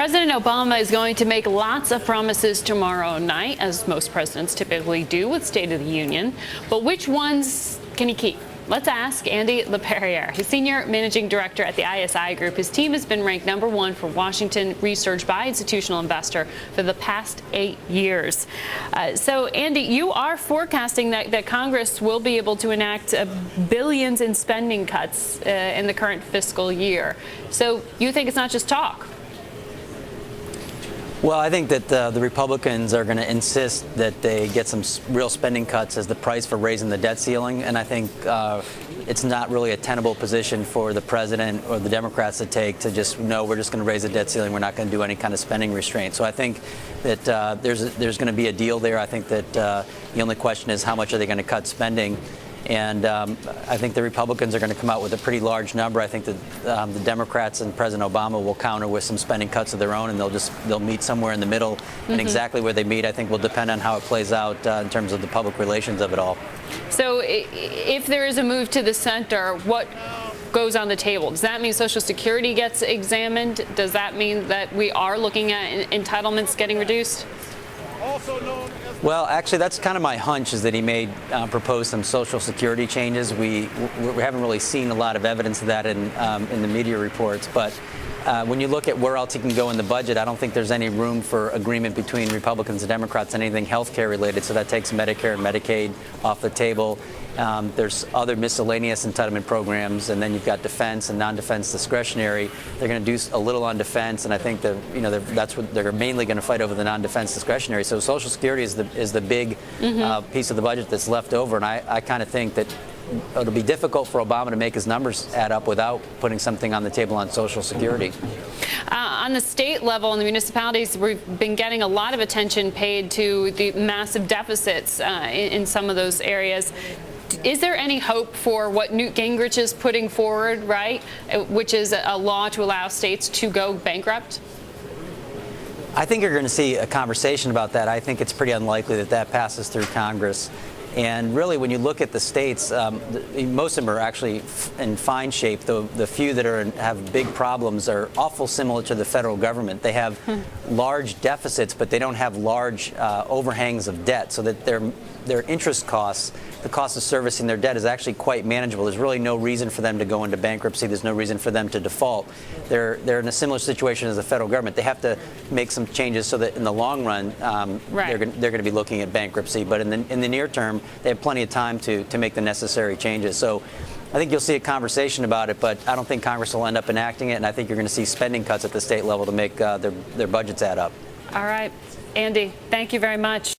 President Obama is going to make lots of promises tomorrow night, as most presidents typically do with State of the Union. But which ones can he keep? Let's ask Andy Laperriere. He's Senior Managing Director at the ISI Group. His team has been ranked #1 for Washington research by Institutional Investor for the past 8 years. So, Andy, you are forecasting that Congress will be able to enact billions in spending cuts in the current fiscal year. So you think it's not just talk? Well, I think that the Republicans are going to insist that they get some real spending cuts as the price for raising the debt ceiling. And I think it's not really a tenable position for the president or the Democrats to take to just, no, we're just going to raise the debt ceiling. We're not going to do any kind of spending restraint. So I think that there's going to be a deal there. I think that the only question is how much are they going to cut spending. And I think the Republicans are going to come out with a pretty large number. I think that the Democrats and President Obama will counter with some spending cuts of their own, and they'll meet somewhere in the middle. And exactly where they meet, I think, will depend on how it plays out in terms of the public relations of it all. So if there is a move to the center, what goes on the table? Does that mean Social Security gets examined? Does that mean that we are looking at entitlements getting reduced? Well, actually, that's kind of my hunch, is that he may propose some Social Security changes. We haven't really seen a lot of evidence of that in the media reports. But when you look at where else he can go in the budget, I don't think there's any room for agreement between Republicans and Democrats on anything health care related. So that takes Medicare and Medicaid off the table. There's other miscellaneous entitlement programs, and then you've got defense and non-defense discretionary. They're going to do a little on defense, and I think that that's what they're mainly going to fight over, the non-defense discretionary. So Social Security is the big piece of the budget that's left over, and I kind of think that it'll be difficult for Obama to make his numbers add up without putting something on the table on Social Security. On the state level and the municipalities, we've been getting a lot of attention paid to the massive deficits in some of those areas. Is there any hope for what Newt Gingrich is putting forward, right, which is a law to allow states to go bankrupt? I think you're going to see a conversation about that. I think it's pretty unlikely that that passes through Congress. And really, when you look at the states, most of them are actually in fine shape. The few that have big problems are awful similar to the federal government. They have large deficits, but they don't have large overhangs of debt, so that their interest costs, the cost of servicing their debt, is actually quite manageable. There's really no reason for them to go into bankruptcy. There's no reason for them to default. They're in a similar situation as the federal government. They have to make some changes so that in the long run, they're going to be looking at bankruptcy. But in the near term, they have plenty of time to make the necessary changes. So I think you'll see a conversation about it, but I don't think Congress will end up enacting it, and I think you're going to see spending cuts at the state level to make their budgets add up. All right. Andy, thank you very much.